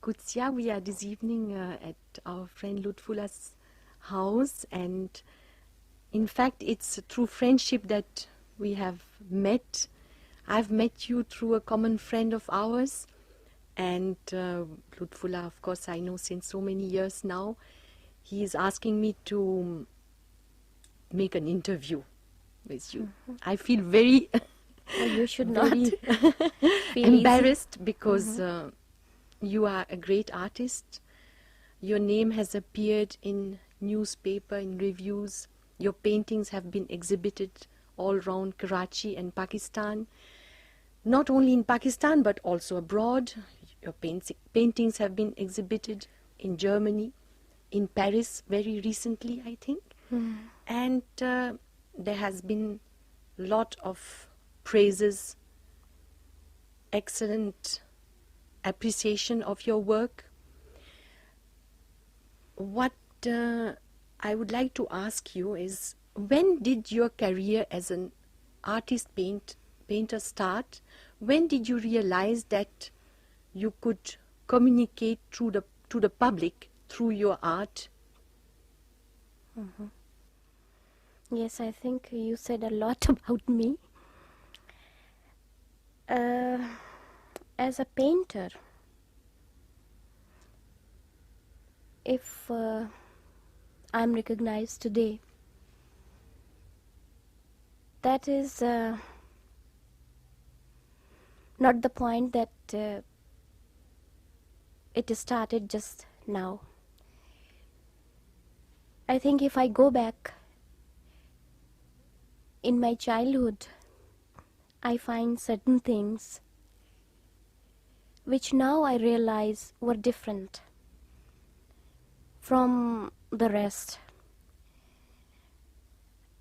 Qudsia, we are this evening at our friend Lutfullah's house, and in fact it's through friendship that we have met. I've met you through a common friend of ours, and Lutfullah, of course, I know since so many years now. He is asking me to make an interview with you. I feel very Well, you should not very feel embarrassed because you are a great artist. Your name has appeared in newspaper, in reviews. Your paintings have been exhibited all around Karachi and Pakistan. Not only in Pakistan but also abroad. Your paintings have been exhibited in Germany, in Paris very recently, I think. And there has been a lot of praises, excellent appreciation of your work. What I would like to ask you is, when did your career as an artist painter start? When did you realize that you could communicate to the public through your art? Yes, I think you said a lot about me. As a painter, if I'm recognized today, that is not the point that it started just now. I think if I go back in my childhood, I find certain things which now I realize were different from the rest.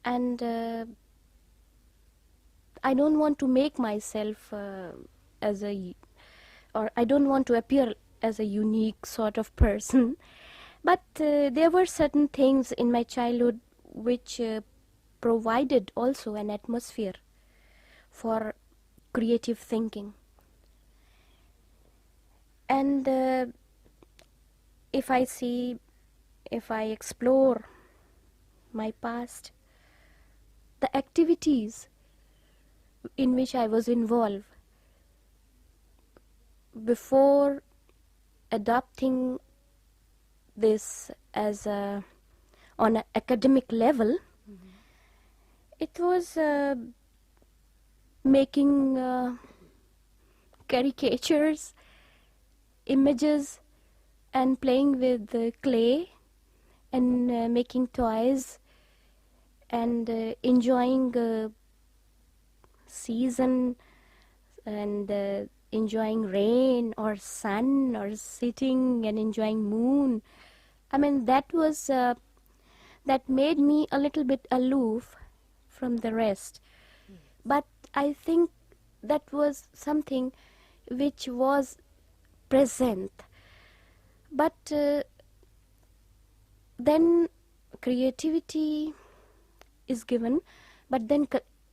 And I don't want to make myself I don't want to appear as a unique sort of person, but there were certain things in my childhood which provided also an atmosphere for creative thinking. And if I explore my past, the activities in which I was involved before adopting this as on an academic level, it was making caricatures, images, and playing with clay and making toys and enjoying season and enjoying rain or sun or sitting and enjoying moon. I mean, that was that made me a little bit aloof from the rest. But I think that was something which was present. But then creativity is given, but then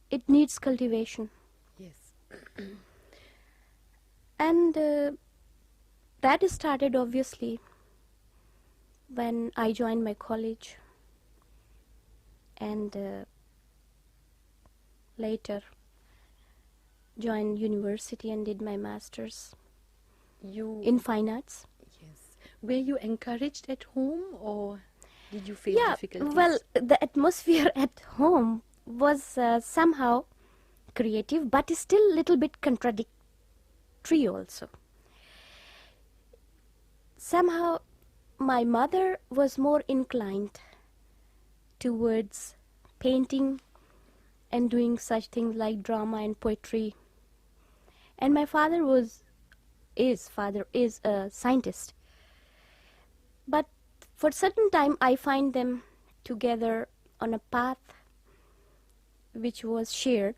it needs cultivation. Yes. And that started obviously when I joined my college and later joined university and did my master's in fine arts. Yes. Were you encouraged at home, or did you face difficulties? Well, the atmosphere at home was somehow creative, but still a little bit contradictory also. Somehow my mother was more inclined towards painting and doing such things like drama and poetry. And my father is a scientist. But for certain time I find them together on a path which was shared.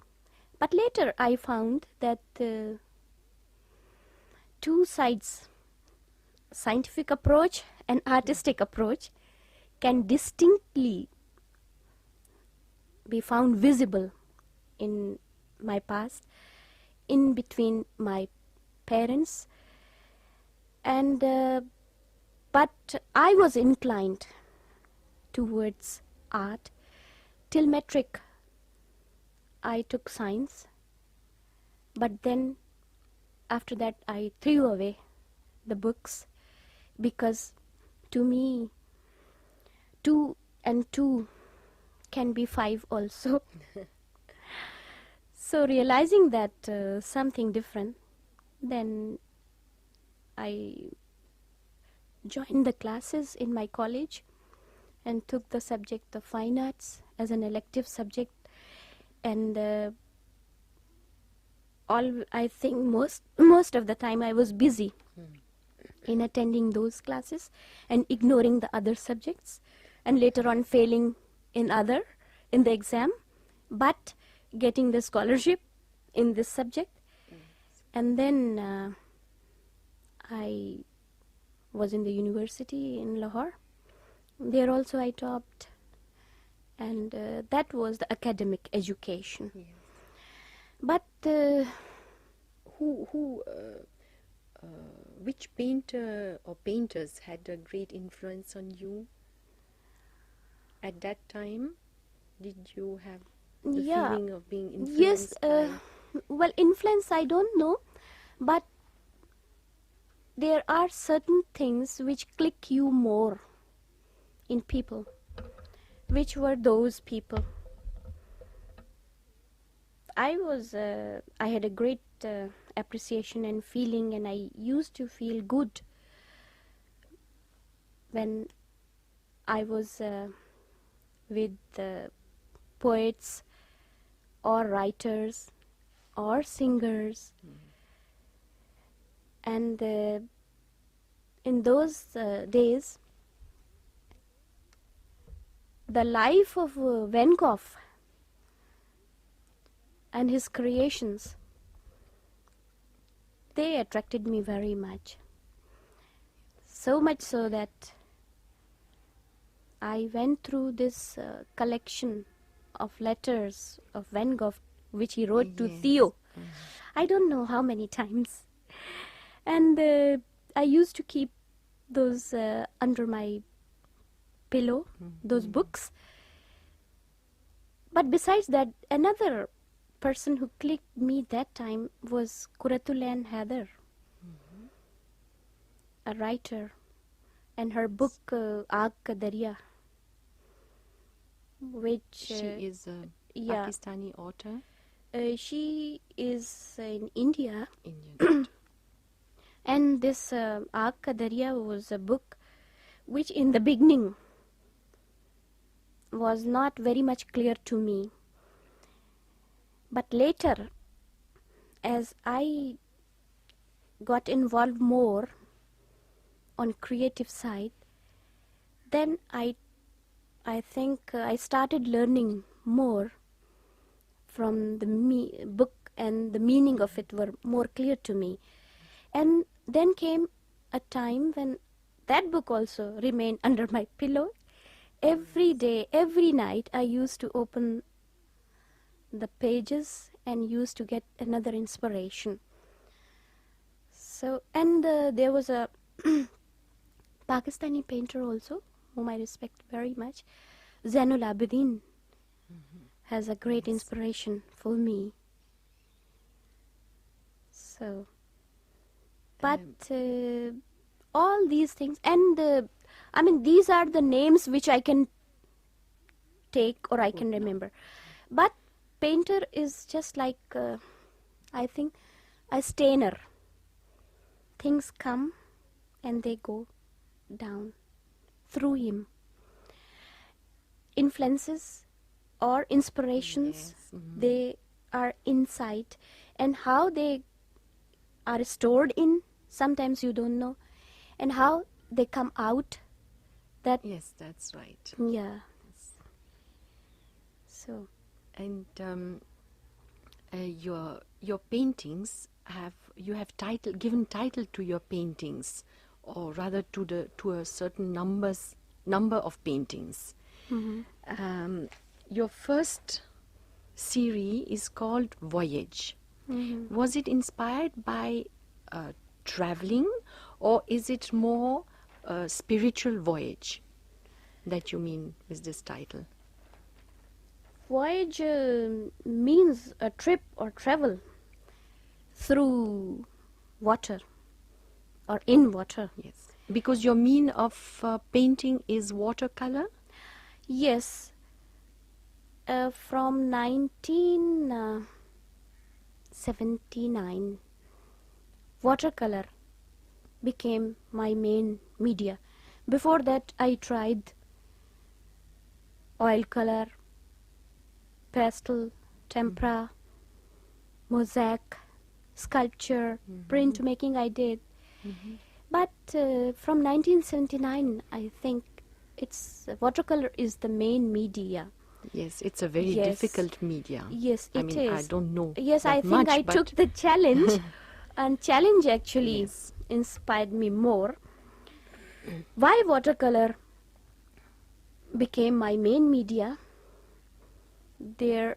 But later I found that two sides, scientific approach and artistic approach, can distinctly be found visible in my past, in between my parents And but I was inclined towards art till metric. I took science, but then after that I threw away the books, because to me 2 and 2 can be 5 also. So realizing that something different, then I joined the classes in my college and took the subject of fine arts as an elective subject. And I think most of the time I was busy in attending those classes and ignoring the other subjects, and later on failing in the exam, but getting the scholarship in this subject. And then I was in the university in Lahore. There also I topped, and that was the academic education. Yes. But which painter or painters had a great influence on you at that time? Did you have the feeling of being influenced by? Well, influence I don't know, but there are certain things which click you more in people. Which were those people? I had a great appreciation and feeling, and I used to feel good when I was with poets or writers or singers. And in those days, the life of Van Gogh and his creations, they attracted me very much. So much so that I went through this collection of letters of Van Gogh which he wrote to Theo. I don't know how many times. And I used to keep those under my pillow, those books. But besides that, another person who clicked me that time was Qudsia Nisar, a writer, and her book Aag Ka Darya, which She is a Pakistani author. She is in India. Indian. And this Aag Ka Darya was a book which in the beginning was not very much clear to me. But later, as I got involved more on creative side, then I think I started learning more from the book, and the meaning of it were more clear to me. And then came a time when that book also remained under my pillow. Every day, every night, I used to open the pages and used to get another inspiration. So, and there was a Pakistani painter also, whom I respect very much, Zainul Abidin, has a great inspiration for me. So, but all these things, and I mean, these are the names which I can take or I can remember. But painter is just like, I think, a stainer. Things come and they go down through him. Influences or inspirations, they are inside, and how they are stored in, sometimes you don't know, and how they come out. That Yes, that's right. Yeah. So. And your paintings you have given title to your paintings, or rather to a certain number of paintings. Your first series is called Voyage. Was it inspired by traveling, Or is it more a spiritual voyage that you mean with this title? Voyage means a trip or travel through water or in water. Yes. Because your mean of painting is watercolor? Yes, from 1979, watercolor became my main media. Before that, I tried oil color, pastel, tempera, mosaic, sculpture, printmaking I did. But from 1979, I think watercolor is the main media. Yes, it's a very Yes. difficult media. Yes, I it mean, is. I don't know. Yes, that I think much, I but took the challenge, and challenge actually Yes. inspired me more. Why watercolor became my main media? There,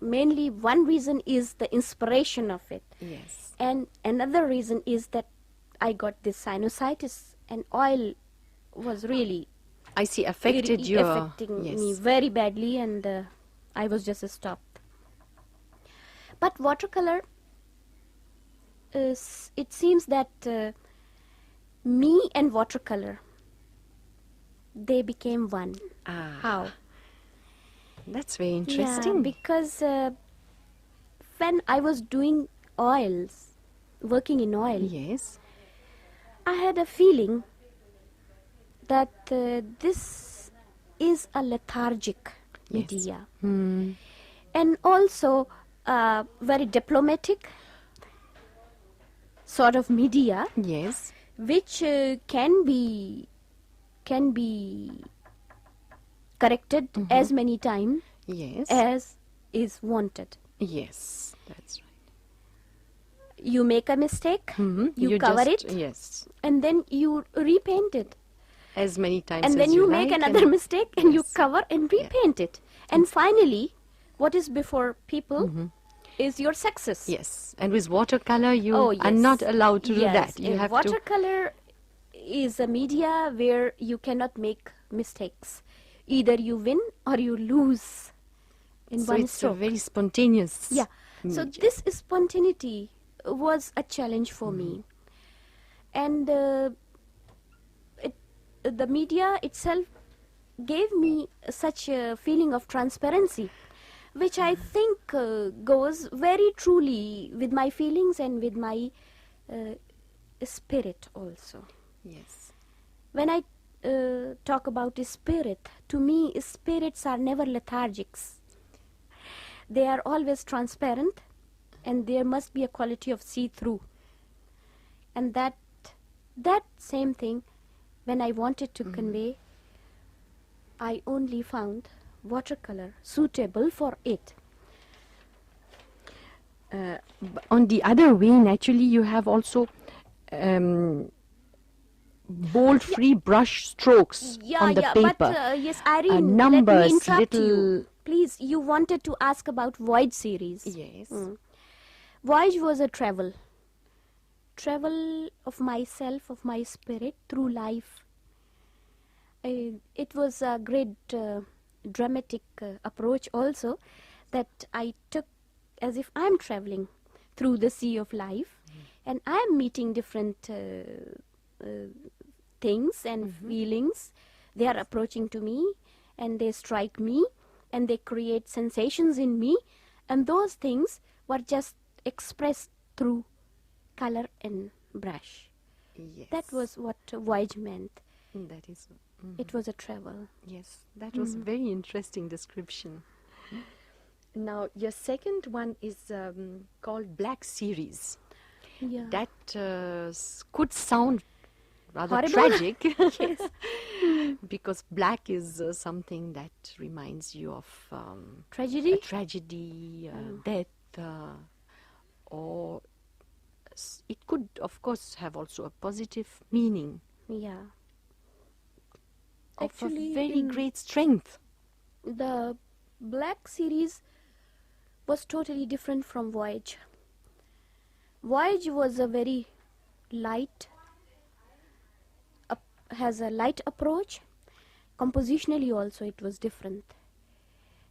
mainly one reason is the inspiration of it, Yes. and another reason is that I got this sinusitis, and oil was really I see, affected your... affecting yes. me very badly, and I was just stopped. But watercolor, it seems that me and watercolor, they became one. Ah, How? that's very Yeah, interesting. because when I was doing oils, working in oil, Yes. I had a feeling that this is a lethargic Yes. media, Hmm. and also very diplomatic sort of media, Yes. which can be corrected as many times Yes. as is wanted. Yes. That's right. You make a mistake, Mhm. you cover just, it, Yes. and then you repaint it. As many times And as then you make like, another and- mistake, and you Yes. cover and repaint it. And finally, what is before people is your success. Yes. And with watercolor, you Oh, are yes. not allowed to do Yes, that. You have to... watercolor is a media where you cannot make mistakes. Either you win or you lose in So one it's stroke. a very spontaneous Yeah. So media. this spontaneity was a challenge for me, and the media itself gave me such a feeling of transparency, which I think goes very truly with my feelings and with my spirit also. Yes. When I talk about spirit, to me spirits are never lethargics. They are always transparent, and there must be a quality of see-through. And that same thing, when I wanted to convey, I only found watercolor suitable for it. On the other way, naturally, you have also bold, free brush strokes on the paper. But yes, Irene, numbers, let me interrupt you. little- Please, you wanted to ask about Voyage series. Yes. Voyage was a travel of myself, of my spirit through life. It was a great dramatic approach also, that I took as if I'm traveling through the sea of life, and I'm meeting different things and feelings. They are approaching to me, and they strike me, and they create sensations in me, and those things were just expressed through color and brush. Yes. That was what voyage meant. That is... It was a travel. Yes, that was very interesting description. Now, your second one is called Black Series. Yeah. That could sound rather Horrible. tragic. Yes. Because black is something that reminds you of Tragedy? a tragedy, death, or it could, of course, have also a positive meaning Yeah. of Actually, a very in great strength. the Black series was totally different from Voyage. Voyage was a very light, has a light approach. Compositionally also it was different.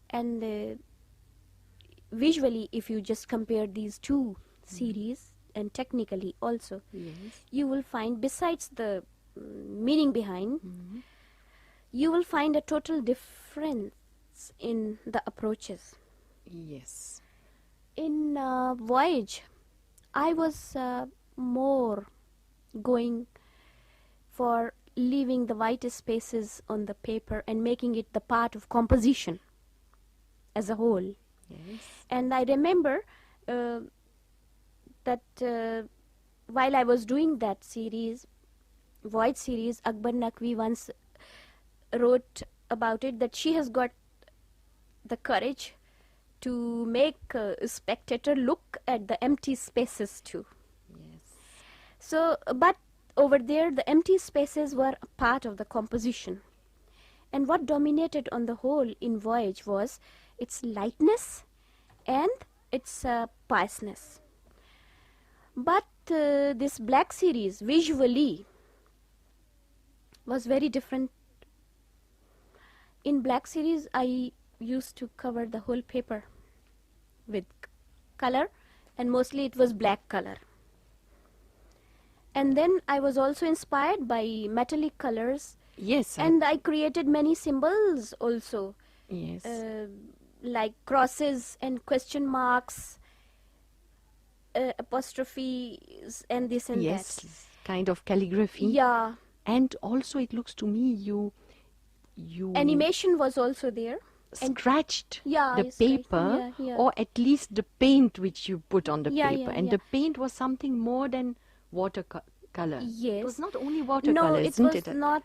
And visually, if you just compare these two series, and technically also, Yes. you will find, besides the meaning behind, you will find a total difference in the approaches. Yes. In Voyage, I was more going for leaving the white spaces on the paper and making it the part of composition as a whole. Yes. And I remember that while I was doing that series, Voyage series, Akbar Naqvi once wrote about it that she has got the courage to make a spectator look at the empty spaces too. Yes. So, but over there, the empty spaces were a part of the composition. And what dominated on the whole in Voyage was its lightness and its piousness. But this Black series visually was very different. In Black series, I used to cover the whole paper with color, and mostly it was black color. And then I was also inspired by metallic colors, Yes. and I created many symbols also, Yes. like crosses and question marks, apostrophes, and this and Yes. that. Kind of calligraphy. Yeah, And also, it looks to me you animation was also there. And scratched yeah, the I scratched, paper, yeah. or at least the paint which you put on the Yeah, paper, yeah, and yeah. the paint was something more than watercolor. Yes. It was not only watercolor, No, it isn't was it? not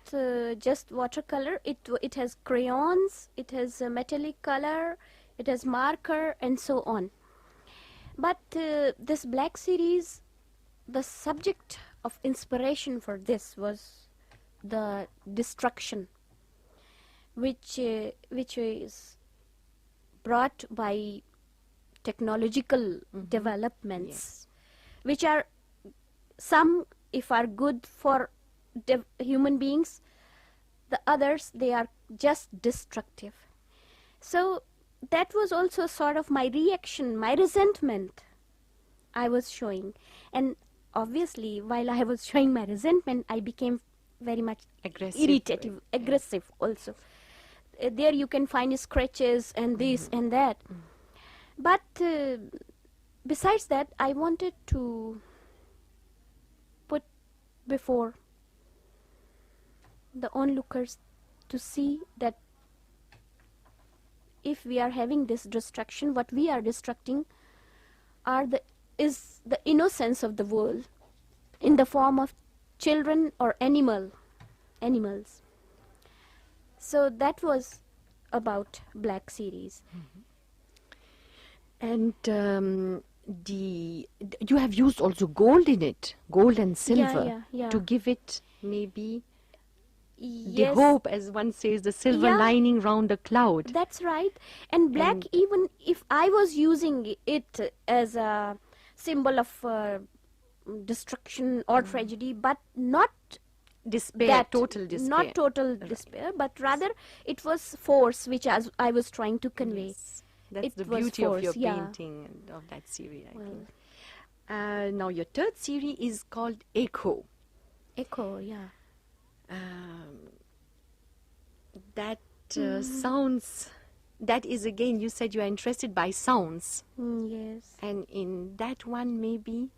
just watercolor. It has crayons, it has metallic color, it has marker, and so on. But this Black series, the subject of inspiration for this was the destruction, which is brought by technological developments, which are some, if are good for human beings, the others, they are just destructive. So that was also sort of my reaction, my resentment I was showing. And obviously, while I was showing my resentment, I became very much Aggressive. irritative, aggressive also. There you can find scratches and this and that. But besides that, I wanted to put before the onlookers to see that if we are having this destruction, what we are destructing is the innocence of the world in the form of children or animals. So that was about Black series. And you have used also gold in it, gold and silver, yeah. to give it maybe the Yes, hope, as one says, the silver Yeah. lining round a cloud. that's right. And black, And- even if I was using it as a symbol of destruction or tragedy, but not Despair, that, total despair. not total despair, but rather it was force which I was trying to convey. Yes. That's It the was beauty of your force, yeah. painting and of that series, I Well. think. Now, your third series is called Echo. Echo, yeah. That sounds, that is again, you said you are interested by sounds. Yes. And in that one, maybe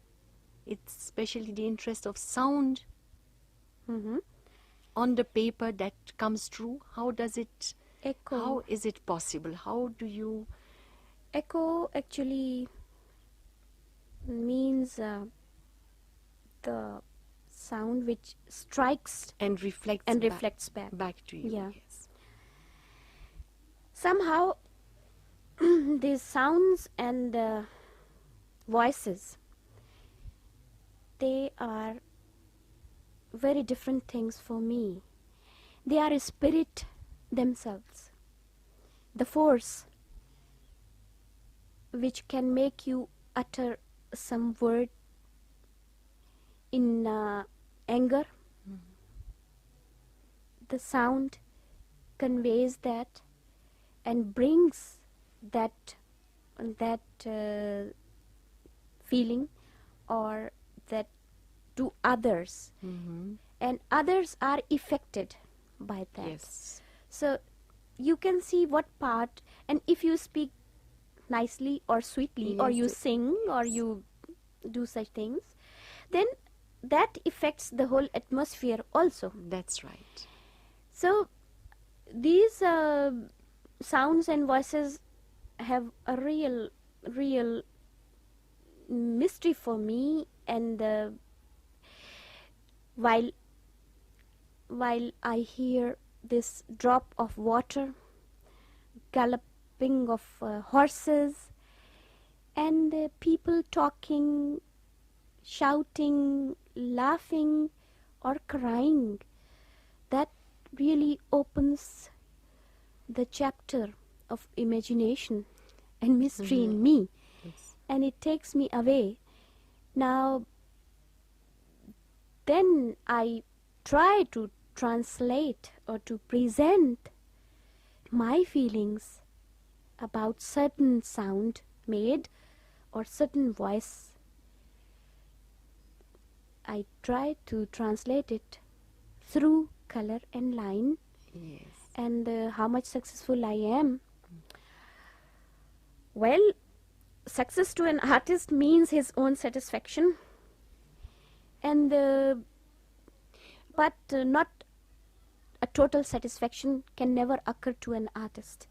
it's especially the interest of sound Mm-hmm. on the paper that comes true. How does it, Echo. how is it possible? How do you, Echo actually means the sound which strikes and reflects and back, reflects back. back to you? Yeah. Yes. Somehow these sounds and voices, they are very different things for me. They are a spirit themselves, the force which can make you utter some word in anger, the sound conveys that and brings that feeling or that to others, and others are affected by that. Yes. So you can see what part, and if you speak nicely or sweetly, or you Yes. sing, or you do such things, then that affects the whole atmosphere also. That's right. So these sounds and voices have a real mystery for me, and while I hear this drop of water, galloping of horses, and people talking, shouting, laughing, or crying, that really opens the chapter of imagination and mystery in me, Yes. and it takes me away. Now, then I try to translate or to present my feelings about certain sound made or certain voice. I try to translate it through color and line, Yes. and how much successful I am. Well, success to an artist means his own satisfaction, and but not a total satisfaction can never occur to an artist.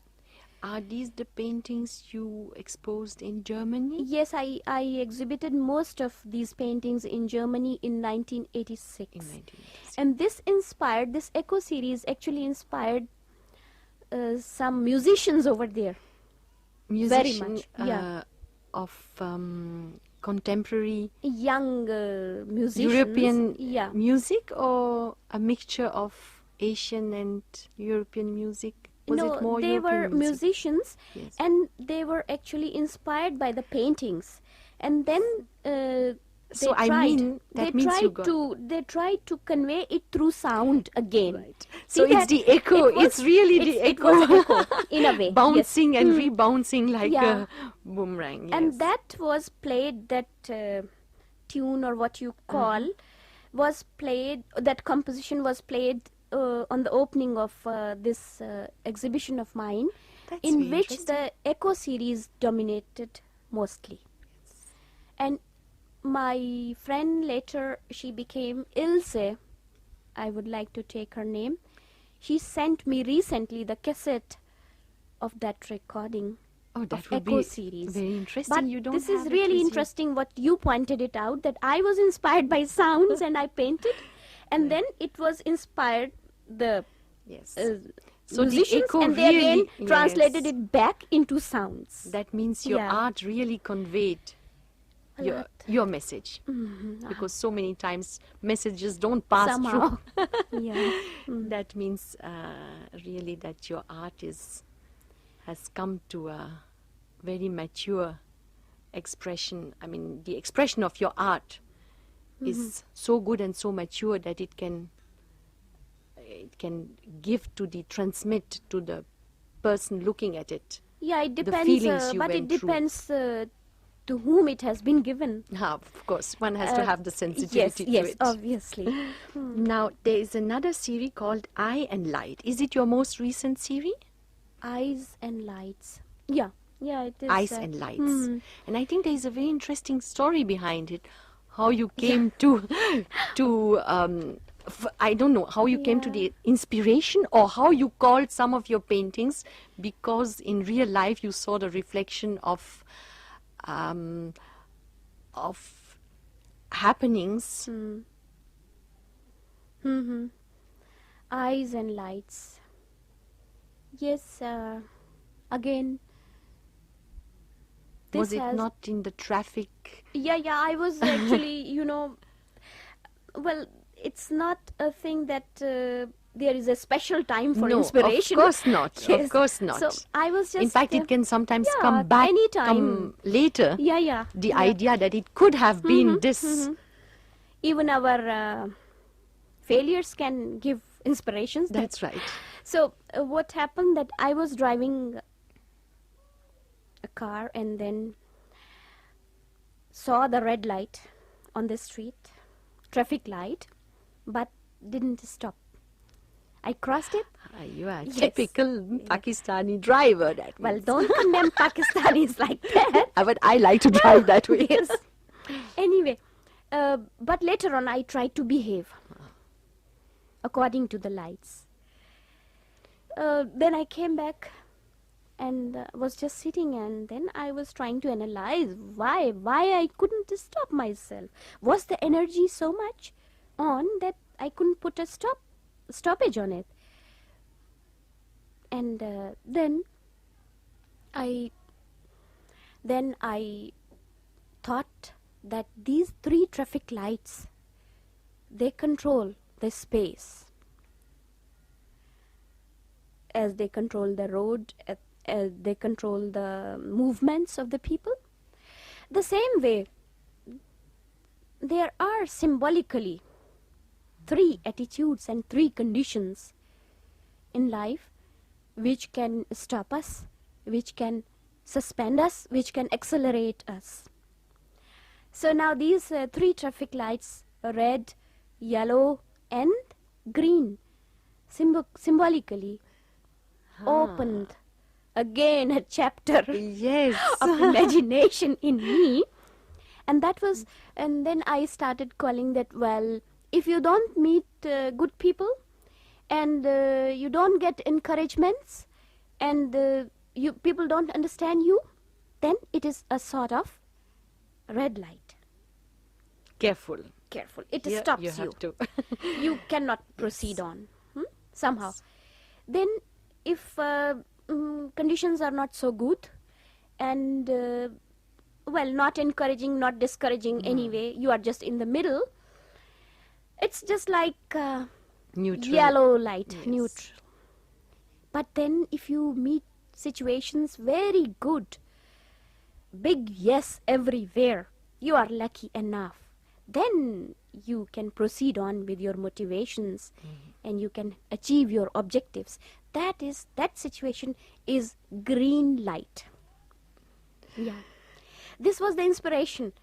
Are these the paintings you exposed in Germany? Yes, I exhibited most of these paintings in Germany in 1986. In 1986. And this echo series actually inspired some musicians over there. Musician, much, yeah. of contemporary Young musicians. European Yeah. music, or a mixture of Asian and European music? Was No, it more they European were music? musicians, Yes. and they were actually inspired by the paintings. And then So I mean, that means you got... they tried to convey it through sound again. Right. So See it's that the echo. It's really the it echo. was echo in a way. Bouncing yes. and rebouncing like Yeah. a boomerang. Yes. And that was played, that tune or what you call, was played, that composition was played on the opening of this exhibition of mine, That's in very which interesting. the echo series dominated mostly. And my friend later, she became Ilse, I would like to take her name. She sent me recently the cassette of that recording Oh, that of would echo be series. very interesting. But You don't this have is it really with you. interesting what you pointed it out, that I was inspired by sounds and I painted, and then it was inspired the Yes. so musicians, echo and they again really- translated yes. it back into sounds. That means your Yeah. art really conveyed A your lot. your message, because so many times messages don't pass Somehow. through. Yeah. That means really that your art has come to a very mature expression. I mean, the expression of your art is so good and so mature that it can transmit to the person looking at it. Yeah, it The depends, feelings you but it went through. depends to whom it has been given. Of course, one has to have the sensitivity Yes, to yes, it. obviously. Now, there is another series called Eye and Light. Is it your most recent series? Eyes and lights. Yeah, it is. Eyes and Lights. And I think there is a very interesting story behind it. How you came I don't know, how you came to the inspiration, or how you called some of your paintings, because in real life you saw the reflection of happenings. Eyes and lights. Yes, again. Was this it has- not in the traffic? Yeah, I was actually, well, it's not a thing that there is a special time for No, inspiration. of course not. Yes. Of course not. So I was just. In fact, it can sometimes yeah, come back anytime. come later. Yeah. The idea that it could have been this. Even our failures can give inspirations. That's right. So what happened that I was driving a car and then saw the red light on the street, traffic light, but didn't stop. I crossed it. You are a Yes. typical Pakistani driver. That Well, means. don't condemn Pakistanis like that. But I like to drive that way. Yes. Anyway, but later on I tried to behave according to the lights. Then I came back and was just sitting, and then I was trying to analyze why I couldn't stop myself. Was the energy so much on that I couldn't put a stoppage on it? And then I thought that these 3 traffic lights, they control the space as they control the road, as they control the movements of the people. The same way, there are symbolically 3 attitudes and 3 conditions in life which can stop us, which can suspend us, which can accelerate us. So now these 3 traffic lights, red, yellow and green, symbolically opened again a chapter Yes. of imagination in me. And that was, and then I started calling that, well, if you don't meet good people and you don't get encouragements and people don't understand you, then it is a sort of red light. Careful. Careful. It Here stops you have to. You cannot proceed on somehow. Then if conditions are not so good and well, not encouraging, not discouraging anyway, you are just in the middle, it's just like Neutral. yellow light. Yes. Neutral. But then if you meet situations very good, big yes everywhere, you are lucky enough, then you can proceed on with your motivations and you can achieve your objectives. That situation is green light. Yeah, this was the inspiration.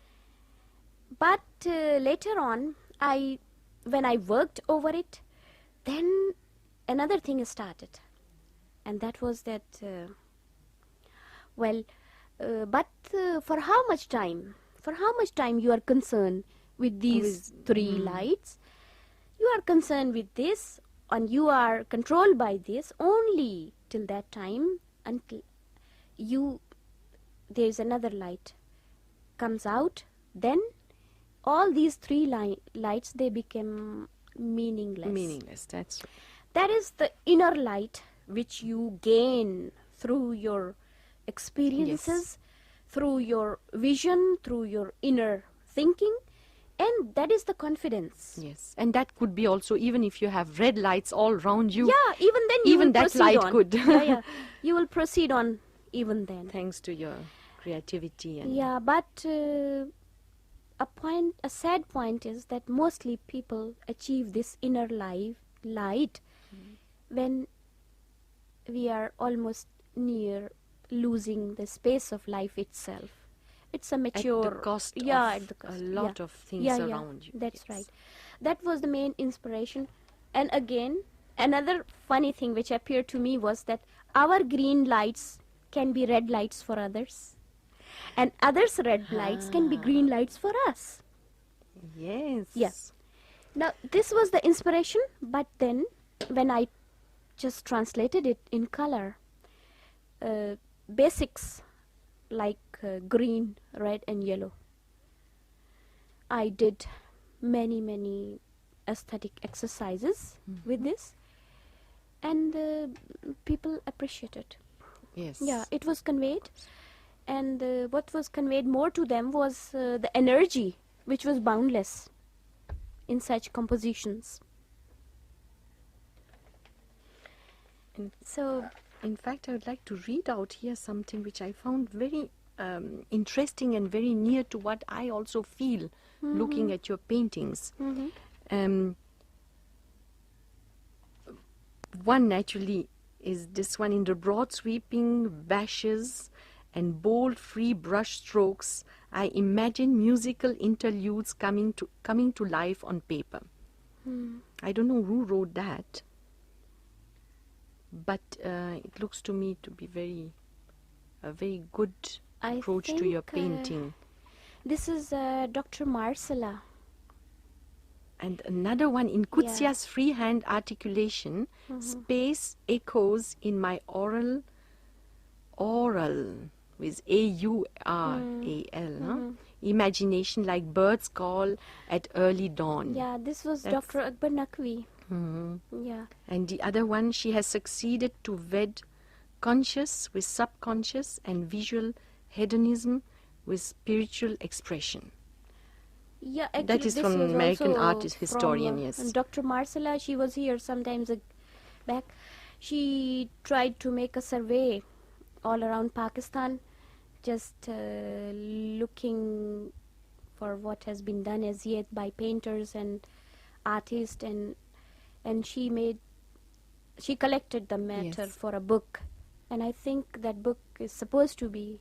But later on, when I worked over it, then another thing started, and that was that for how much time you are concerned with these 3 lights? You are concerned with this and you are controlled by this only till that time until there is another light comes out. Then all these 3 lights, they become meaningless. Meaningless, that's right. That is the inner light which you gain through your experiences, through your vision, through your inner thinking, and that is the confidence. Yes, and that could be also even if you have red lights all around you. Yeah, even then you Even will that proceed light on. could. Yeah, you will proceed on even then. Thanks to your creativity and Yeah, but a sad point is that mostly people achieve this inner light when we are almost near losing the space of life itself. It's a mature... at the cost of at the cost. a lot of things around you. That's Yes. right. That was the main inspiration. And again, another funny thing which appeared to me was that our green lights can be red lights for others, and others' red lights can be green lights for us. Yes. Yes. Now, this was the inspiration, but then when I just translated it in color, basics like green, red and yellow, I did many aesthetic exercises with this, and people appreciated. Yes. Yeah, it was conveyed, and what was conveyed more to them was the energy, which was boundless in such compositions. And So, in fact, I would like to read out here something which I found very interesting and very near to what I also feel looking at your paintings. one naturally is this one: in the broad sweeping bashes and bold free brush strokes, I imagine musical interludes coming to life on paper. I don't know who wrote that, but it looks to me to be a very good I approach to your painting. This is Dr. Marcella. And another one, in Qudzia's freehand articulation, space echoes in my oral with A-U-R-A-L, no? Imagination like birds call at early dawn. Yeah, this was Dr. Akbar Naqvi. Yeah. And the other one, she has succeeded to wed conscious with subconscious and visual hedonism with spiritual expression. Yeah, actually, That is this from was American also artist, historian, from, yes. Dr. Marcella, she was here sometimes back. She tried to make a survey all around Pakistan, just looking for what has been done as yet by painters and artists, and she collected the matter for a book, and I think that book is supposed to be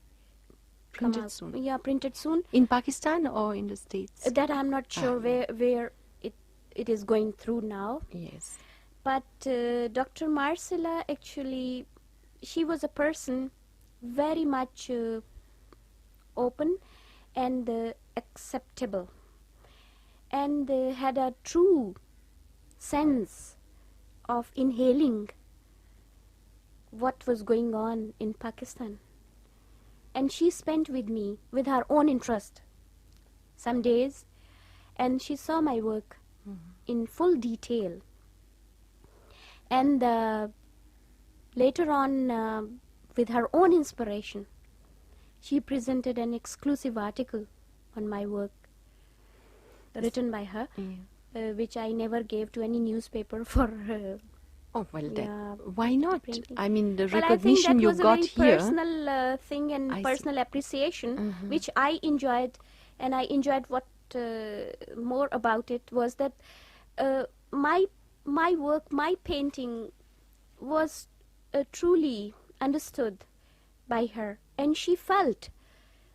Printed soon. Yeah, printed soon. In Pakistan or in the States? That I'm not sure where it is going through now. Yes. But Dr. Marcella, actually, she was a person very much open and acceptable, and had a true sense of inhaling what was going on in Pakistan. And she spent with me, with her own interest, some days, and she saw my work in full detail. And later on, with her own inspiration, she presented an exclusive article on my work, written by her, which I never gave to any newspaper for Oh, well, why not? printing. I mean, the Well, recognition you got I think that was a here. very personal thing and personal appreciation, which I enjoyed, and I enjoyed what more about it was that my work, my painting was truly understood by her, and she felt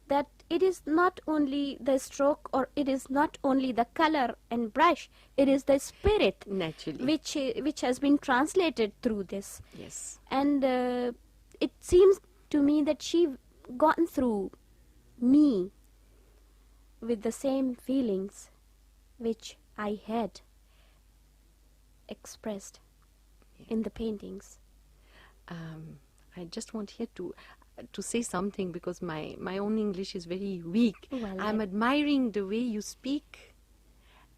that it is not only the stroke, or it is not only the color and brush, it is the spirit Naturally. which has been translated through this. Yes. And it seems to me that she gone through me with the same feelings which I had expressed in the paintings. I just want here to say something, because my own English is very weak. Well, I'm admiring the way you speak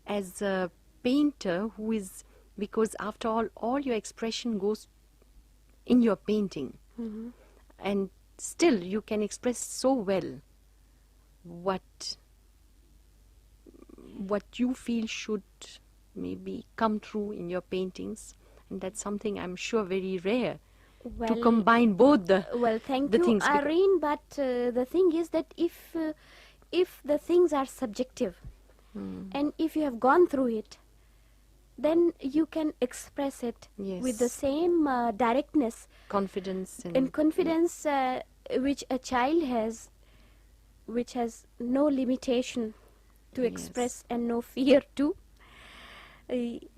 as a painter who is, because after all your expression goes in your painting. And still you can express so well what you feel should maybe come through in your paintings, and that's something I'm sure very rare, to combine both the thank the you, things, Irene, but the thing is that if the things are subjective, and if you have gone through it, then you can express it with the same directness, confidence and confidence which a child has, which has no limitation to express and no fear to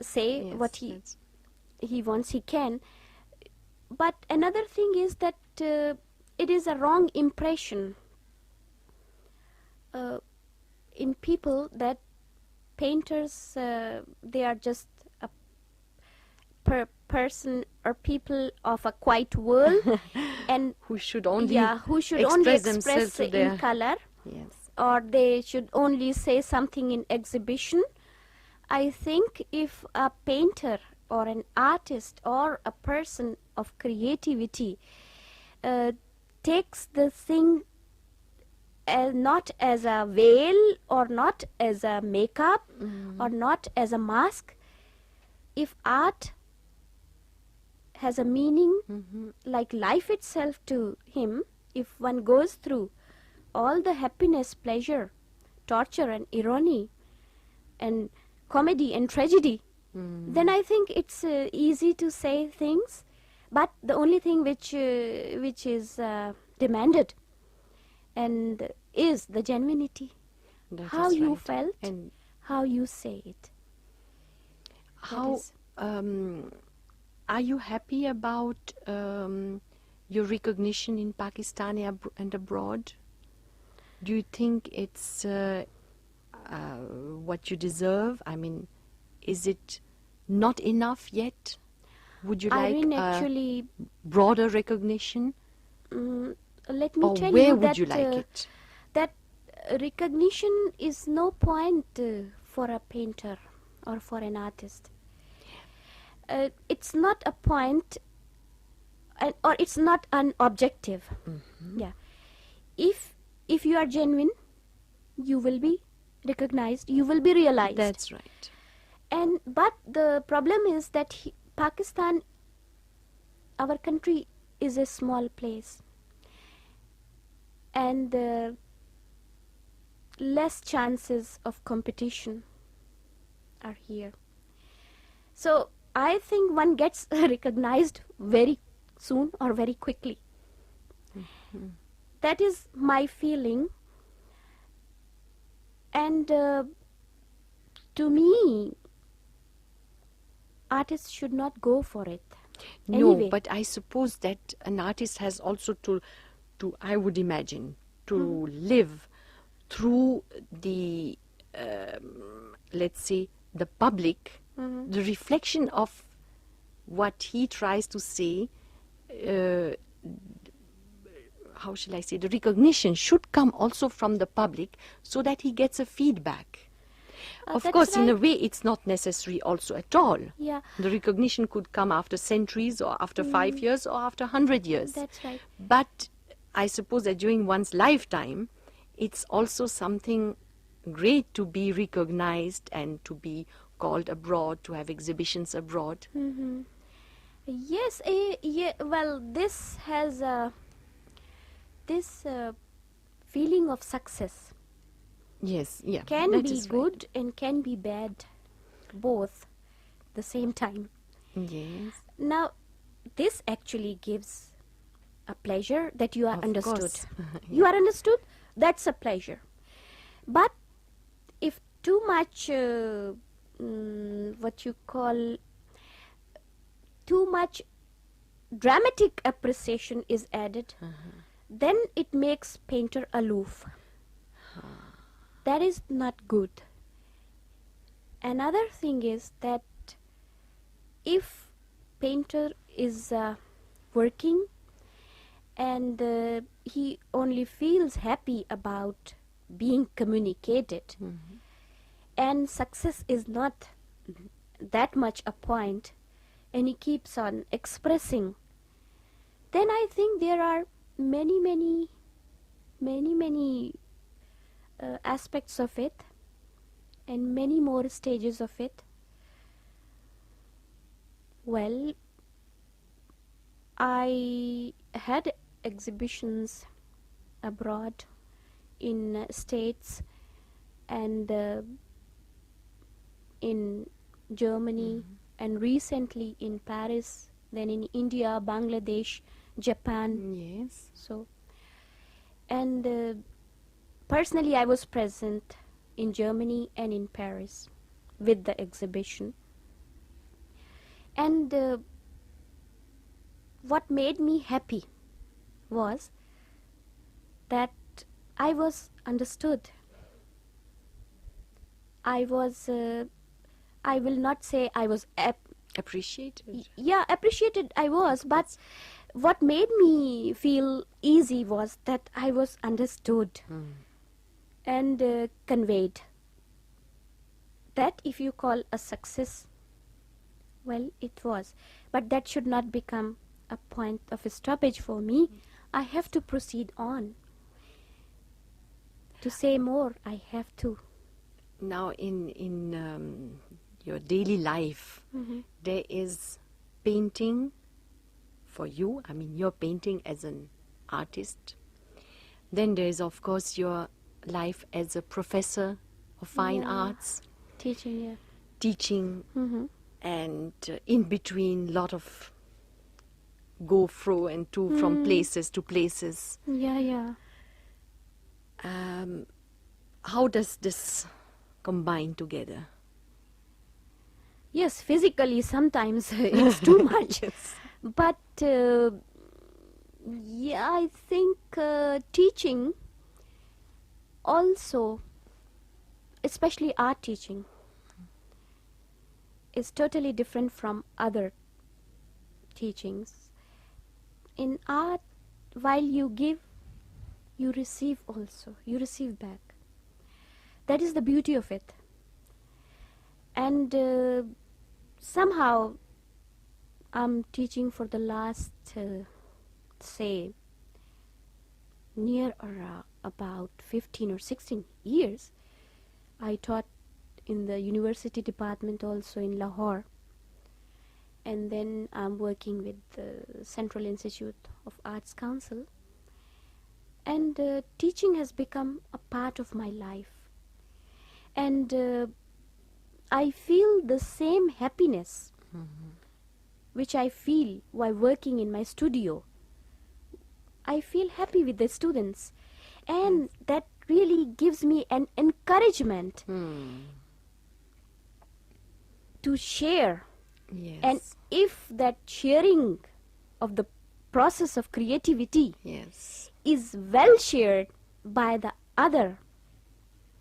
say what he wants, he can. But another thing is that it is a wrong impression in people that painters, they are just a person or people of a quiet world, and who should only express in color, or they should only say something in exhibition. I think if a painter or an artist or a person of creativity takes the thing not as a veil, or not as a makeup, or not as a mask, if art has a meaning like life itself to him, if one goes through all the happiness, pleasure, torture and irony, and comedy and tragedy then I think it's easy to say things, but the only thing which is demanded and is the genuinity, That how is you right. felt, And how you say it. how are you happy about your recognition in Pakistan and abroad? Do you think it's what you deserve? I mean, is it not enough yet? Would you like Irene, a actually, broader recognition? let me Or tell where you would that you like it? that recognition is no point for a painter or for an artist. It's not a point, or it's not an objective. Yeah, if you are genuine, you will be recognized, you will be realized. That's right. And but the problem is that Pakistan, our country, is a small place, and less chances of competition are here. So I think one gets recognized very soon or very quickly. That is my feeling. And to me, artists should not go for it. No, Anyway. but I suppose that an artist has also to I would imagine, to live through the, let's say, the public, the reflection of what he tries to say, how shall I say, the recognition should come also from the public so that he gets a feedback. Of That's course, in a right. way, it's not necessary also at all. Yeah, The recognition could come after centuries or after 5 years or after 100 years. that's right. But I suppose that during one's lifetime, it's also something great to be recognized and to be called abroad, to have exhibitions abroad. Yes, yeah, well, this has this feeling of success Yes, yeah. can that be is right. good and can be bad, both the same time. Yes. Now, this actually gives a pleasure that you are Of understood. course. You are understood, that's a pleasure. But if too much, what you call, too much dramatic appreciation is added, then it makes painter aloof. That is not good. Another thing is that if painter is working and he only feels happy about being communicated, and success is not that much a point, and he keeps on expressing, then I think there are many aspects of it and many more stages of it. Well, I had exhibitions abroad in States and in Germany, and recently in Paris, then in India, Bangladesh, Japan. Yes. So, and personally, I was present in Germany and in Paris with the exhibition. And what made me happy was that I was understood. I was, I will not say I was Appreciated. appreciated I was, but what made me feel easy was that I was understood and conveyed. That, if you call a success, well, it was. But that should not become a point of stoppage for me. I have to proceed on. To say more, I have to. Now, in your daily life, there is painting for you. I mean, you're painting as an artist. Then there is, of course, your life as a professor of fine Yeah. arts, Teaching, yeah. teaching. and in between lot of go fro and to from places to places. Yeah, yeah. How does this combine together? Yes, physically sometimes it's too much. Yes. But yeah, I think teaching also, especially art teaching, is totally different from other teachings. In art, while you give, you receive also. You receive back. That is the beauty of it. And somehow I'm teaching for the last, say, near or about 15 or 16 years. I taught in the university department also in Lahore. And then I'm working with the Central Institute of Arts Council. And teaching has become a part of my life. And I feel the same happiness which I feel while working in my studio. I feel happy with the students. And that really gives me an encouragement to share. Yes. And if that sharing of the process of creativity yes. is well shared by the other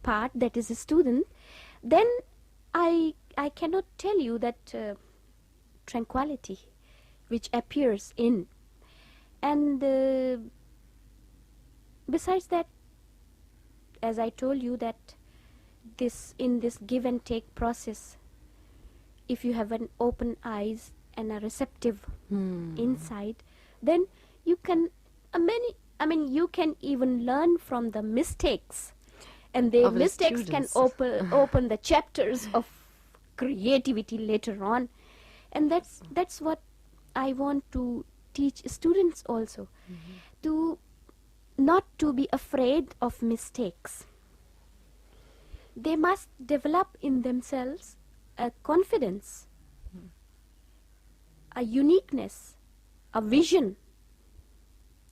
part, that is a student, then I cannot tell you that tranquility which appears in. And besides that, as I told you, that in this give and take process, if you have an open eyes and a receptive inside, then you can you can even learn from the mistakes, and the Of the mistakes can students. open the chapters of creativity later on. And that's what I want to teach students also, to not to be afraid of mistakes. They must develop in themselves a confidence, a uniqueness, a vision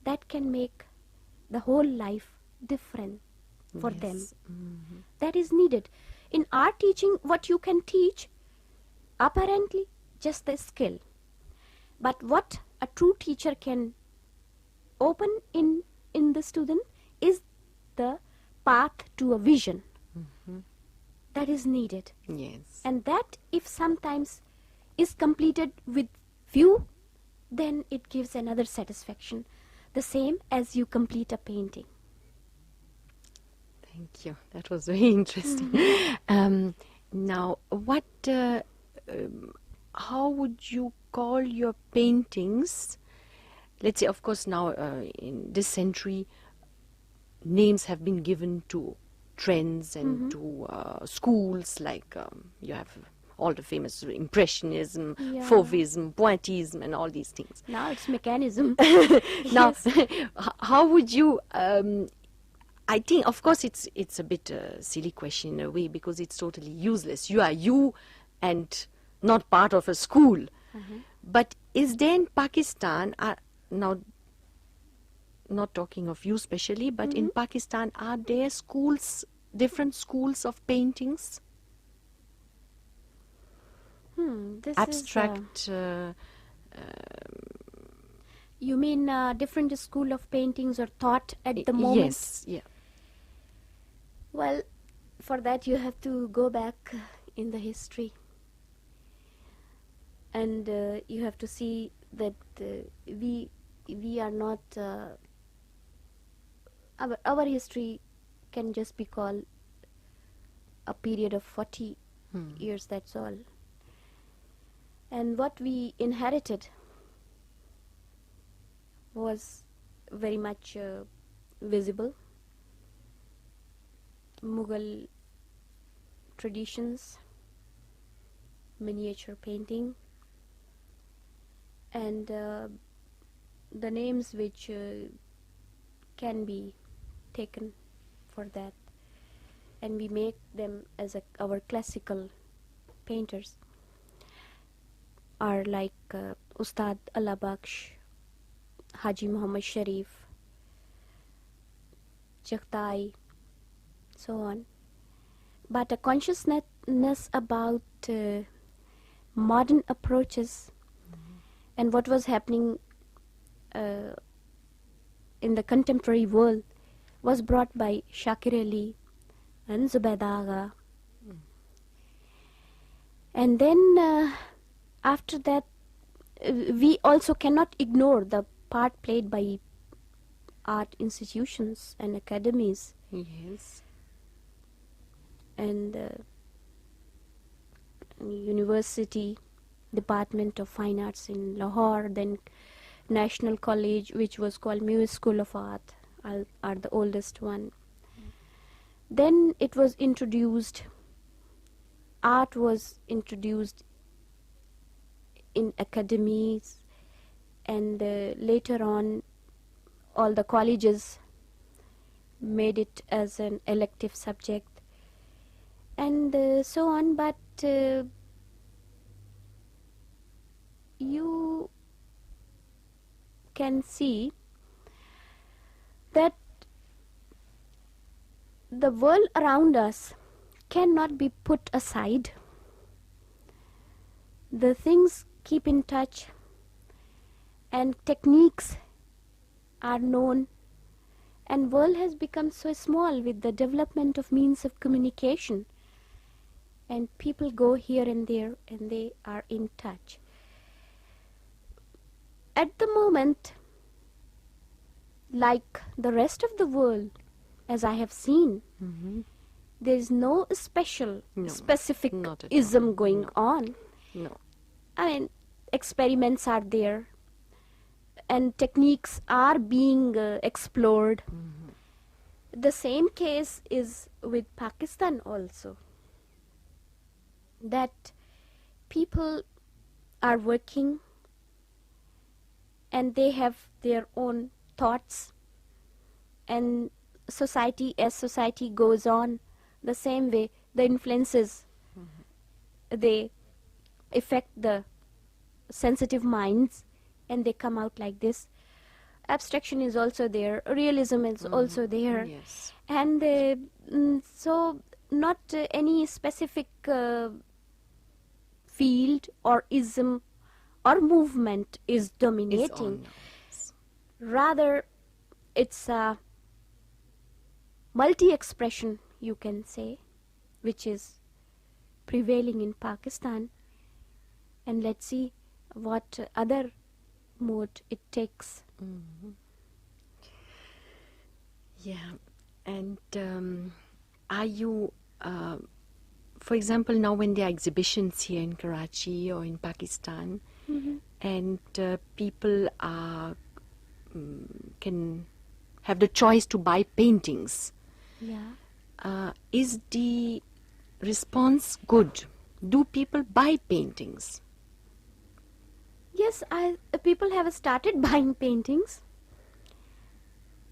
that can make the whole life different for them. That is needed. In art teaching, what you can teach, apparently just the skill. But what a true teacher can open in the student is the path to a vision. That is needed. Yes. And that, if sometimes is completed with few, then it gives another satisfaction. The same as you complete a painting. Thank you. That was very interesting. Now, what? How would you call your paintings? Let's say, of course, now in this century, names have been given to trends and to schools, like you have all the famous Impressionism, Yeah. Fauvism, Pointillism, and all these things. Now it's mechanism. Now, Yes. how would you? I think, of course, it's a bit silly question in a way, because it's totally useless. You are you, and not part of a school. But is there in Pakistan now? Not talking of you specially, but in Pakistan, are there schools, different schools of paintings? This Abstract. you mean different school of paintings are taught at the moment? Yes, yeah. Well, for that you have to go back in the history. And you have to see that we are not... Our history can just be called a period of 40 years, that's all. And what we inherited was very much visible. Mughal traditions, miniature painting, and the names which can be taken for that, and we make them as our classical painters. are like Ustad Allah Baksh, Haji Muhammad Sharif, Jaghtai, so on. But a consciousness about modern approaches and what was happening in the contemporary world was brought by Shakir Ali and Zubaydah Agha. And then after that, we also cannot ignore the part played by art institutions and academies. Yes. And University Department of Fine Arts in Lahore, then National College, which was called Muse School of Art, are the oldest one. Then it was introduced, art was introduced in academies, and later on all the colleges made it as an elective subject, and so on. But you can see that the world around us cannot be put aside. The things keep in touch, and techniques are known, and world has become so small with the development of means of communication, and people go here and there and they are in touch. At the moment, like the rest of the world, as I have seen, there is no specific ism going on. No. I mean, experiments are there, and techniques are being explored. The same case is with Pakistan also, that people are working and they have their own thoughts, and society, as society goes on, the same way the influences, they affect the sensitive minds, and they come out like this. Abstraction is also there, realism is also there. Yes. And so not any specific field or ism or movement is dominating. Rather, it's a multi-expression, you can say, which is prevailing in Pakistan. And let's see what other mode it takes. Yeah. And are you, for example, now when there are exhibitions here in Karachi or in Pakistan, and people are can have the choice to buy paintings, is the response good? Do people buy paintings? Yes, people have started buying paintings.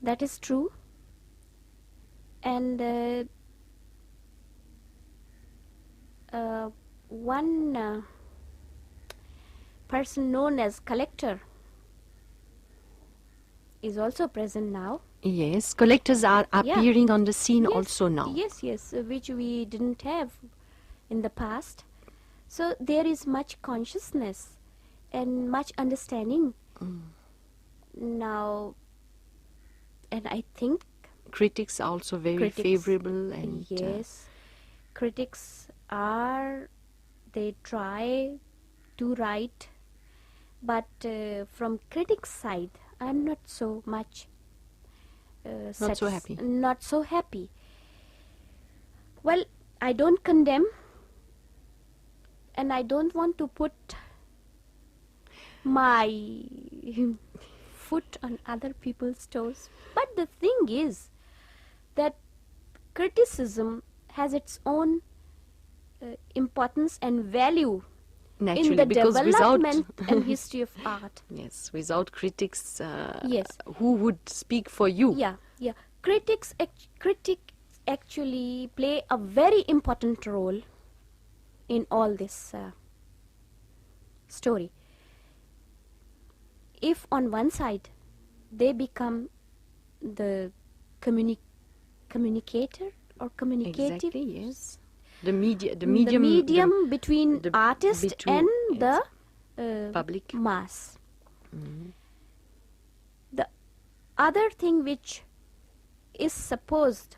That is true. And one person known as collector is also present now. Yes, collectors are appearing on the scene also now. Yes, which we didn't have in the past. So there is much consciousness and much understanding now, and I think critics are also very favorable. And yes, critics are, they try to write, but from critics' side, I'm not so much not so happy. Well, I don't condemn, and I don't want to put my foot on other people's toes. But the thing is that criticism has its own importance and value naturally, in the because development and history of art. Yes, without critics, who would speak for you? Yeah. Critics actually play a very important role in all this story. If on one side they become the communicator or communicative, Exactly, yes. The medium between the artist between, and yes, the public. mass. The other thing which is supposed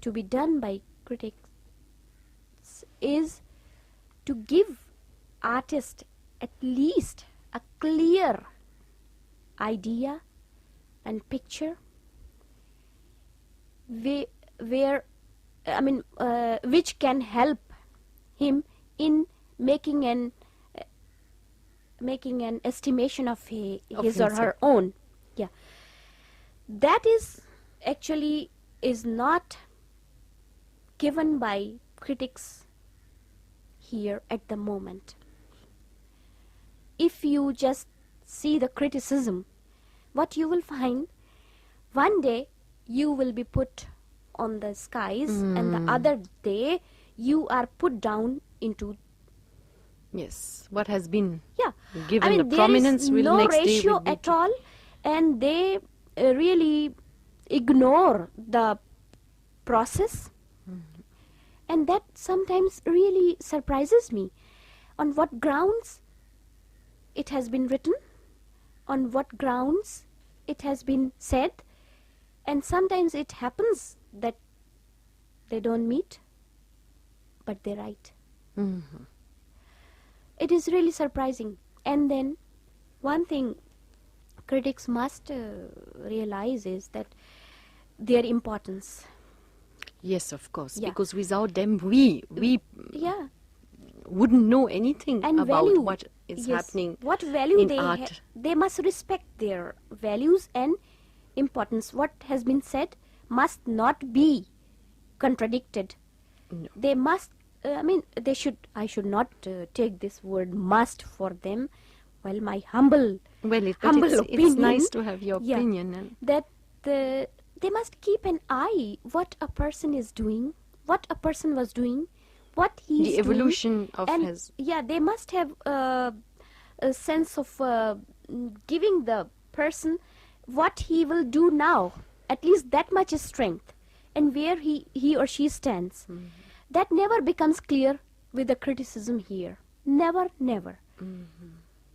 to be done by critics is to give artists at least a clear idea and picture which can help him in making an estimation of his or himself. her own. Yeah, that is actually is not given by critics here at the moment. If you just see the criticism, what you will find, one day you will be put on the skies and the other day you are put down into, Yes, what has been yeah, given the there prominence is will no next day ratio will be at all, and they really ignore the process, and that sometimes really surprises me. On what grounds it has been written, on what grounds it has been said, and sometimes it happens that they don't meet, but they write. It is really surprising. And then one thing critics must realize is that their importance. Yes, of course, Yeah. because without them we Yeah. wouldn't know anything And about value. what is Yes. happening What value in they art. they must respect their values and importance. What has been said must not be contradicted. No. They must, they should, I should not take this word must for them. Well, my humble Well, humble it's opinion, nice to have your yeah, opinion. And that they must keep an eye what a person is doing, what a person was doing, what he is the doing, evolution of and his... yeah, they must have a sense of giving the person what he will do now, at least that much is strength, and where he or she stands. That never becomes clear with the criticism here. Never.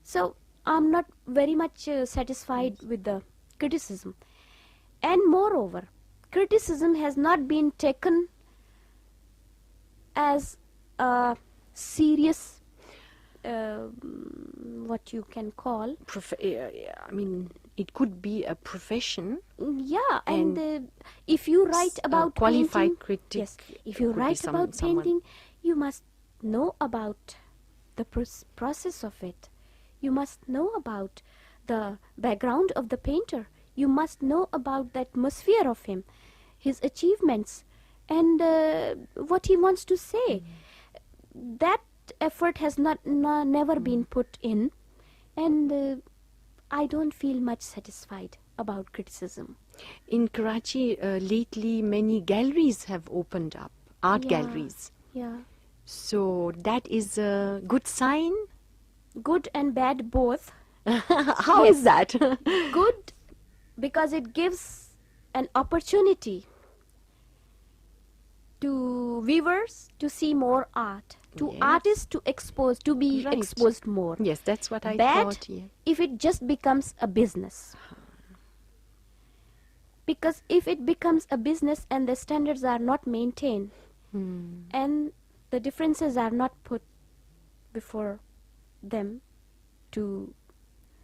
So I'm not very much satisfied with the criticism. And moreover, criticism has not been taken as a serious, what you can call, I mean, it could be a profession. yeah, and And if you write about qualified painting, critic yes, if you could be write about someone. painting, you must know about the process of it. You must know about the background of the painter. You must know about the atmosphere of him, his achievements, and what he wants to say. That effort has never been put in, and I don't feel much satisfied about criticism. In Karachi, lately, many galleries have opened up, art Yeah. galleries. Yeah. So that is a good sign. Good and bad both. How is that? Good because it gives an opportunity to viewers to see more art, to Yes. artists to be Right. exposed more. Yes, that's what I Bad thought. Yeah. if it just becomes a business. Because if it becomes a business and the standards are not maintained and the differences are not put before them to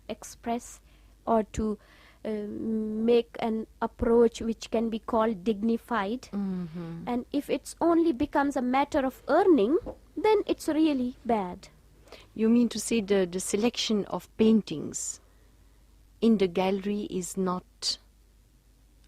express or to make an approach which can be called dignified, and if it's only becomes a matter of earning, then it's really bad. You mean to say the selection of paintings in the gallery is not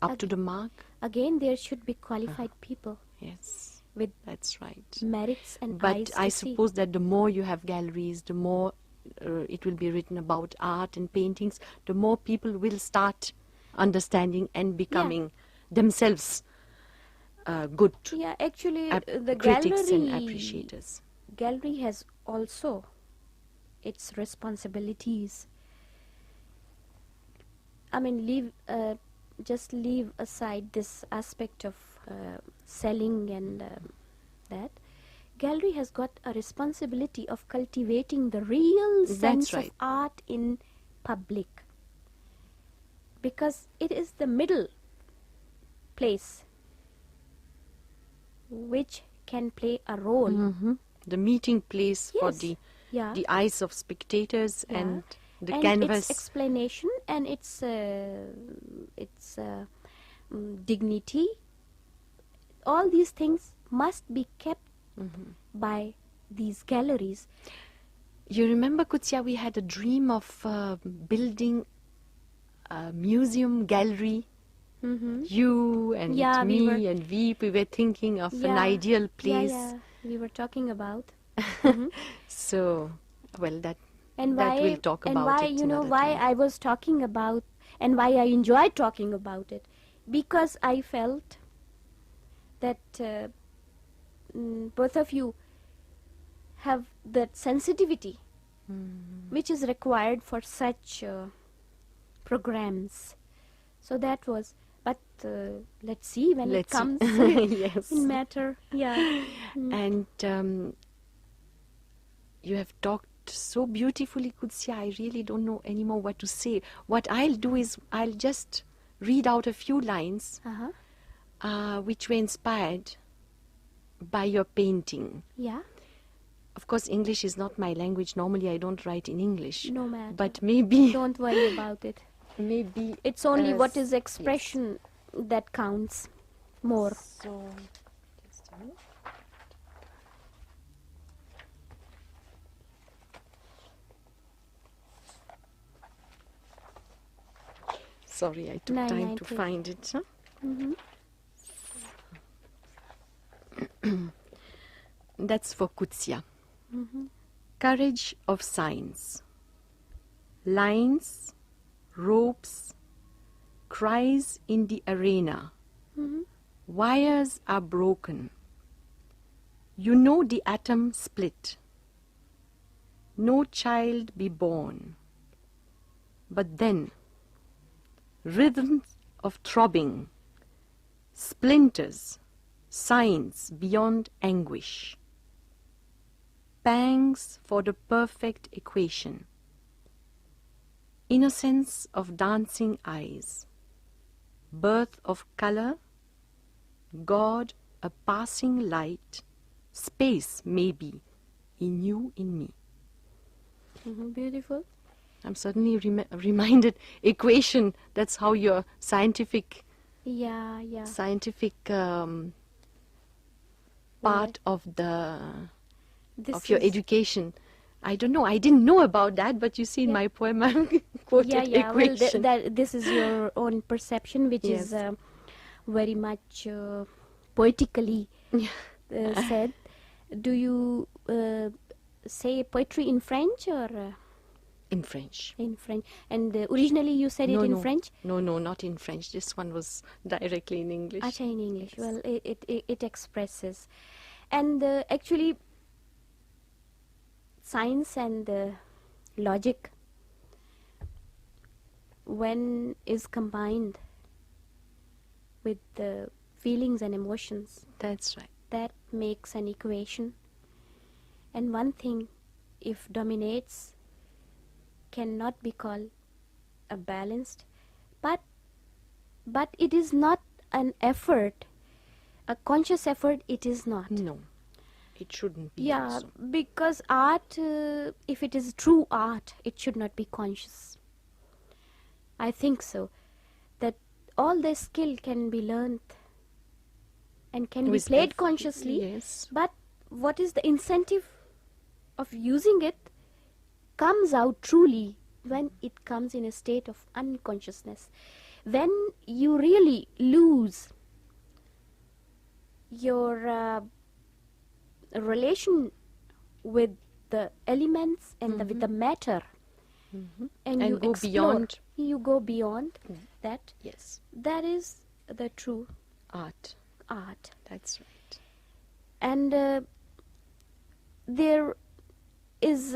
up to the mark? Again, there should be qualified people Yes, with that's right. merits and But eyes I to see. suppose that the more you have galleries, the more it will be written about art and paintings, the more people will start understanding and becoming themselves good Yeah, actually, the critics and gallery appreciators. gallery has also its responsibilities. I mean, just leave aside this aspect of selling and that. Gallery has got a responsibility of cultivating the real sense of right. art in public, because it is the middle place which can play a role. The meeting place for Yes. the Yeah. the eyes of spectators Yeah. and the and canvas. its explanation and its dignity, all these things must be kept by these galleries. You remember, Qudsia, we had a dream of building a museum gallery. You and Yeah, we me were- and we were thinking of an Yeah. ideal place. Yeah, we were talking about. So, well, that And that why, we'll talk and about why, it you know, another why time. I was talking about, and why I enjoyed talking about it, because I felt that both of you have that sensitivity which is required for such programs. So that was, but let's see when it Let's see. comes Yes. in matter. Yeah. And you have talked so beautifully, Qudsia. I really don't know anymore what to say. What I'll do is I'll just read out a few lines which were inspired by your painting. Yeah. Of course, English is not my language. Normally, I don't write in English. No matter. But maybe, Don't worry about it. maybe It's only what is yes. expression that counts more. So, just a minute. Sorry, I took No, time no, to take- find it. Huh? That's for Qudsia. Courage of science. Lines, ropes, cries in the arena. Wires are broken. You know the atom split. No child be born. But then, rhythms of throbbing, splinters, signs beyond anguish, pangs for the perfect equation, innocence of dancing eyes, birth of color, God a passing light, space maybe in you, in me. Beautiful. I'm suddenly reminded equation. That's how your scientific Yeah, yeah. part of the This of your is- education. I don't know. I didn't know about that, but you see in Yeah. my poem I'm quoted Yeah. Well, equation. this is your own perception, which is Yes. very much poetically said. Do you say poetry in French or In French. in French? And originally you said it in French? No, not in French. This one was directly in English. Acha, in English. Yes. Well, it expresses. And actually, science and logic, when is combined with the feelings and emotions, That's right. that makes an equation. And one thing, if dominates, cannot be called a balanced, but it is not an effort, a conscious effort. It is not. No, it shouldn't be. Yeah, also. because art, if it is true art, it should not be conscious. I think so. That all the skill can be learned and can be With played consciously. Yes. But what is the incentive of using it comes out truly when it comes in a state of unconsciousness. When you really lose your relation with the elements and with the matter, and you go explore, beyond. you go beyond that. Yes. That is the true Art. art. That's right. And there is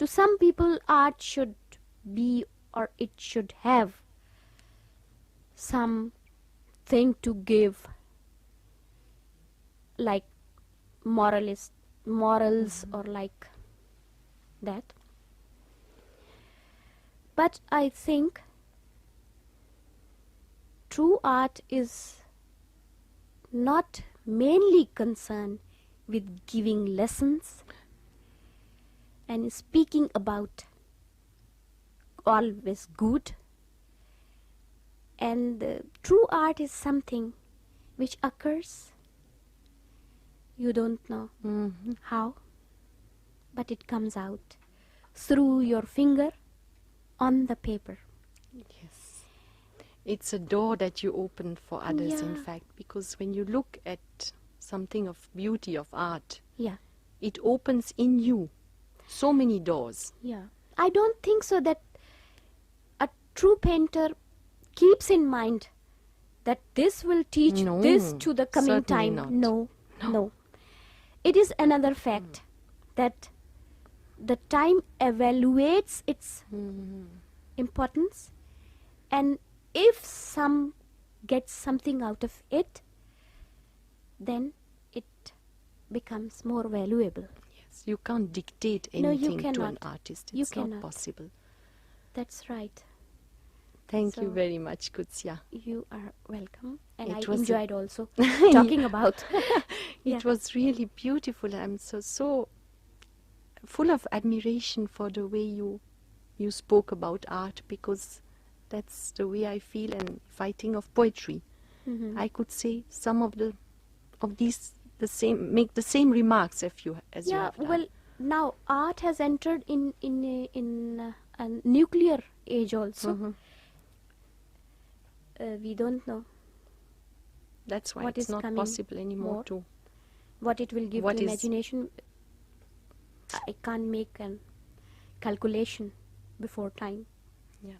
To some people, art should be, or it should have some thing to give, like morals or like that. But I think true art is not mainly concerned with giving lessons and speaking about always good. And true art is something which occurs, you don't know how, but it comes out through your finger on the paper. Yes. It's a door that you open for others, in Yeah. fact, because when you look at something of beauty, of art, Yeah, it opens in you so many doors. yeah. I don't think so that a true painter keeps in mind that this will teach No, this to the coming certainly time. not. No, no. It is another fact that the time evaluates its importance, and if some gets something out of it, then it becomes more valuable. Yes, you can't dictate No, you anything to an cannot. artist. You It's not cannot. possible. That's right. Thank you So- very much, Qudsia. You are welcome, and It I was a- enjoyed also talking about. Yeah. It was really beautiful. I'm so full of admiration for the way you spoke about art, because that's the way I feel. And if I think of poetry, Mhm. I could say some of these the same, make the same remarks as you Yeah, have done. well, now art has entered in a nuclear age also. Mhm. We don't know That's why what it's is not coming possible anymore more. to. what it will give What to is- imagination. I can't make a calculation before time. Yeah.